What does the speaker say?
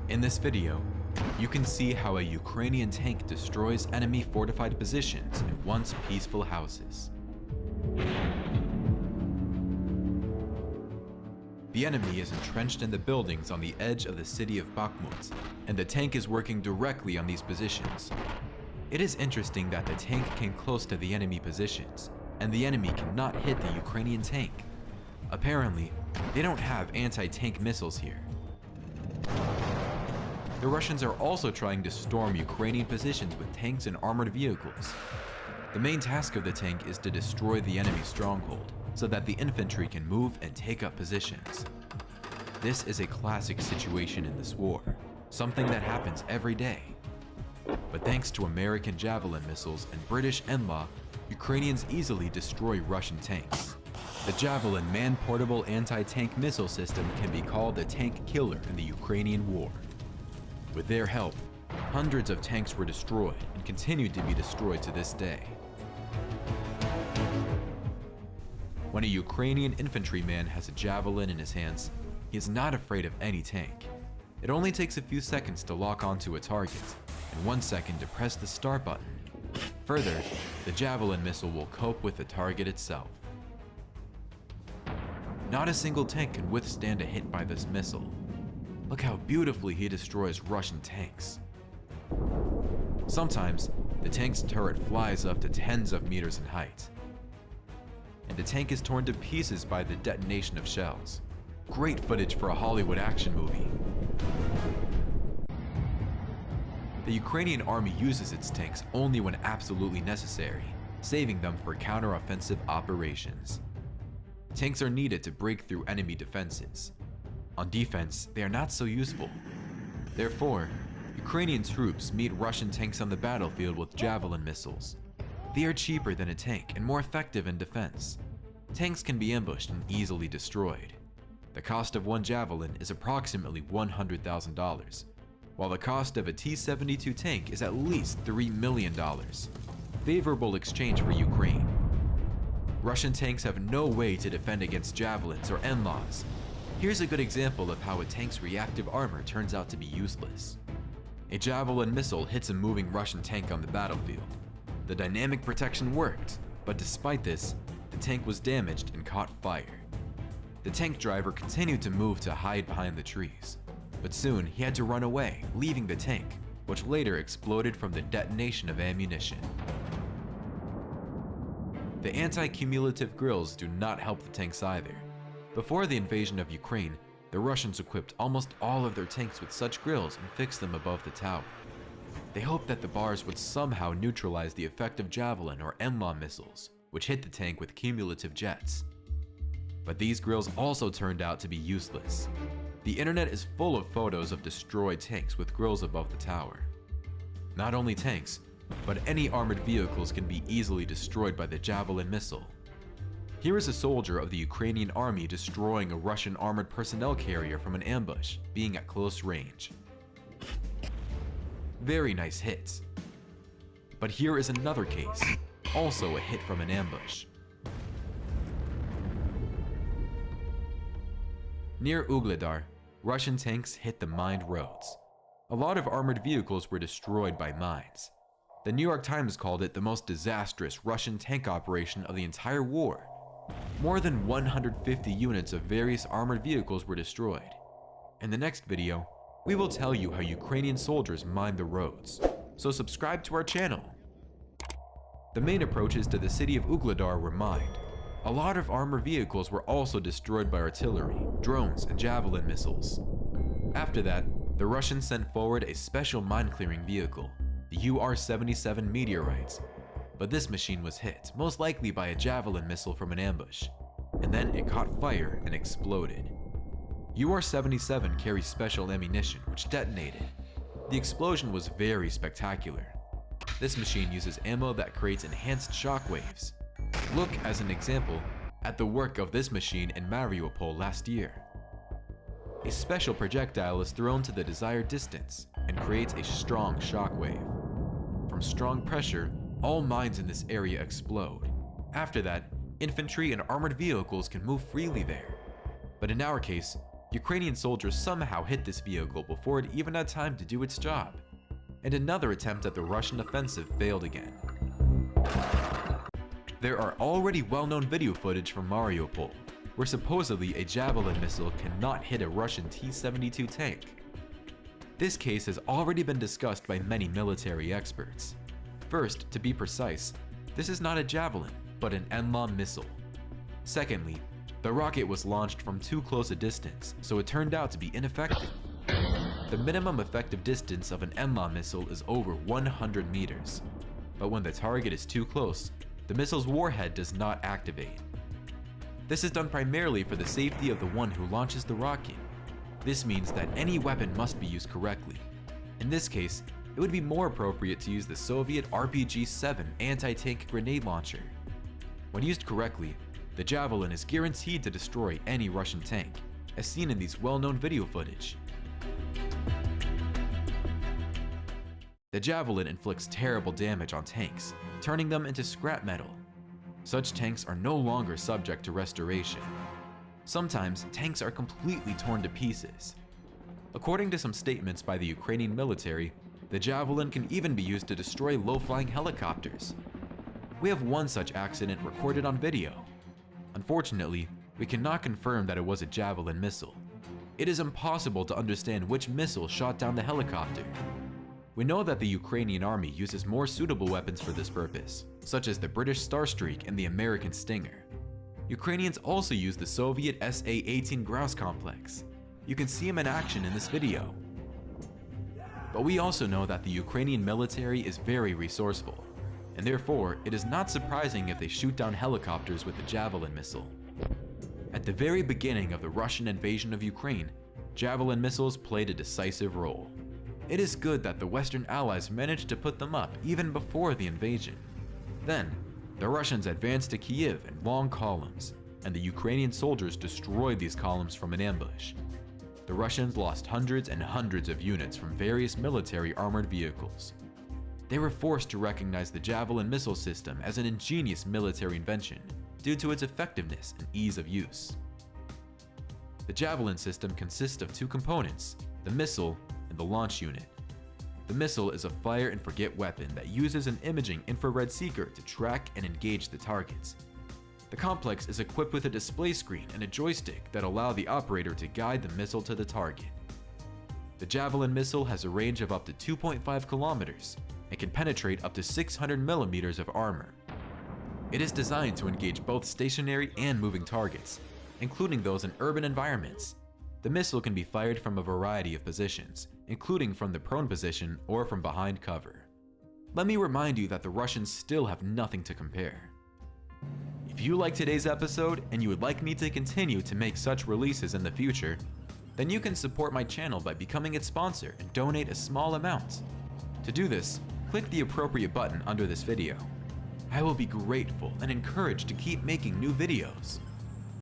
In this video, you can see how a Ukrainian tank destroys enemy fortified positions in once peaceful houses. The enemy is entrenched in the buildings on the edge of the city of Bakhmut, and the tank is working directly on these positions. It is interesting that the tank came close to the enemy positions, and the enemy cannot hit the Ukrainian tank. Apparently, they don't have anti-tank missiles here. The Russians are also trying to storm Ukrainian positions with tanks and armored vehicles. The main task of the tank is to destroy the enemy's stronghold, so that the infantry can move and take up positions. This is a classic situation in this war, something that happens every day. But thanks to American Javelin missiles and British NLAW, Ukrainians easily destroy Russian tanks. The Javelin man-portable anti-tank missile system can be called the tank killer in the Ukrainian war. With their help, hundreds of tanks were destroyed and continue to be destroyed to this day. When a Ukrainian infantryman has a javelin in his hands, he is not afraid of any tank. It only takes a few seconds to lock onto a target, and 1 second to press the start button. Further, the javelin missile will cope with the target itself. Not a single tank can withstand a hit by this missile. Look how beautifully he destroys Russian tanks. Sometimes, the tank's turret flies up to tens of meters in height, and the tank is torn to pieces by the detonation of shells. Great footage for a Hollywood action movie. The Ukrainian army uses its tanks only when absolutely necessary, saving them for counter-offensive operations. Tanks are needed to break through enemy defenses. On defense, they are not so useful. Therefore, Ukrainian troops meet Russian tanks on the battlefield with Javelin missiles. They are cheaper than a tank and more effective in defense. Tanks can be ambushed and easily destroyed. The cost of one Javelin is approximately $100,000, while the cost of a T-72 tank is at least $3 million. Favorable exchange for Ukraine. Russian tanks have no way to defend against Javelins or NLAWs. Here's a good example of how a tank's reactive armor turns out to be useless. A Javelin missile hits a moving Russian tank on the battlefield. The dynamic protection worked, but despite this, the tank was damaged and caught fire. The tank driver continued to move to hide behind the trees, but soon he had to run away, leaving the tank, which later exploded from the detonation of ammunition. The anti-cumulative grills do not help the tanks either. Before the invasion of Ukraine, the Russians equipped almost all of their tanks with such grills and fixed them above the tower. They hoped that the bars would somehow neutralize the effect of Javelin or NLAW missiles, which hit the tank with cumulative jets. But these grills also turned out to be useless. The internet is full of photos of destroyed tanks with grills above the tower. Not only tanks, but any armored vehicles can be easily destroyed by the Javelin missile. Here is a soldier of the Ukrainian army destroying a Russian armored personnel carrier from an ambush, being at close range. Very nice hits. But here is another case, also a hit from an ambush. Near Ugledar, Russian tanks hit the mined roads. A lot of armored vehicles were destroyed by mines. The New York Times called it the most disastrous Russian tank operation of the entire war. More than 150 units of various armored vehicles were destroyed. In the next video, we will tell you how Ukrainian soldiers mined the roads, so subscribe to our channel. The main approaches to the city of Ugledar were mined. A lot of armored vehicles were also destroyed by artillery, drones, and Javelin missiles. After that, the Russians sent forward a special mine-clearing vehicle, the UR-77 meteorites, but this machine was hit, most likely by a Javelin missile from an ambush, and then it caught fire and exploded. UR-77 carries special ammunition which detonated. The explosion was very spectacular. This machine uses ammo that creates enhanced shockwaves. Look, as an example, at the work of this machine in Mariupol last year. A special projectile is thrown to the desired distance and creates a strong shockwave. From strong pressure, all mines in this area explode. After that, infantry and armored vehicles can move freely there. But in our case, Ukrainian soldiers somehow hit this vehicle before it even had time to do its job, and another attempt at the Russian offensive failed again. There are already well-known video footage from Mariupol, where supposedly a Javelin missile cannot hit a Russian T-72 tank. This case has already been discussed by many military experts. First, to be precise, this is not a Javelin, but an NLAW missile. Secondly, the rocket was launched from too close a distance, so it turned out to be ineffective. The minimum effective distance of an NLAW missile is over 100 meters, but when the target is too close, the missile's warhead does not activate. This is done primarily for the safety of the one who launches the rocket. This means that any weapon must be used correctly. In this case, it would be more appropriate to use the Soviet RPG-7 anti-tank grenade launcher. When used correctly, the Javelin is guaranteed to destroy any Russian tank, as seen in these well-known video footage. The Javelin inflicts terrible damage on tanks, turning them into scrap metal. Such tanks are no longer subject to restoration. Sometimes, tanks are completely torn to pieces. According to some statements by the Ukrainian military, the Javelin can even be used to destroy low-flying helicopters. We have one such accident recorded on video. Unfortunately, we cannot confirm that it was a Javelin missile. It is impossible to understand which missile shot down the helicopter. We know that the Ukrainian army uses more suitable weapons for this purpose, such as the British Starstreak and the American Stinger. Ukrainians also use the Soviet SA-18 Grouse complex. You can see him in action in this video. But we also know that the Ukrainian military is very resourceful, and therefore it is not surprising if they shoot down helicopters with the Javelin missile. At the very beginning of the Russian invasion of Ukraine, Javelin missiles played a decisive role. It is good that the Western allies managed to put them up even before the invasion. Then, the Russians advanced to Kyiv in long columns, and the Ukrainian soldiers destroyed these columns from an ambush. The Russians lost hundreds and hundreds of units from various military armored vehicles. They were forced to recognize the Javelin missile system as an ingenious military invention due to its effectiveness and ease of use. The Javelin system consists of two components, the missile and the launch unit. The missile is a fire-and-forget weapon that uses an imaging infrared seeker to track and engage the targets. The complex is equipped with a display screen and a joystick that allow the operator to guide the missile to the target. The Javelin missile has a range of up to 2.5 kilometers and can penetrate up to 600 millimeters of armor. It is designed to engage both stationary and moving targets, including those in urban environments. The missile can be fired from a variety of positions, including from the prone position or from behind cover. Let me remind you that the Russians still have nothing to compare. If you like today's episode and you would like me to continue to make such releases in the future, then you can support my channel by becoming its sponsor and donate a small amount. To do this, click the appropriate button under this video. I will be grateful and encouraged to keep making new videos.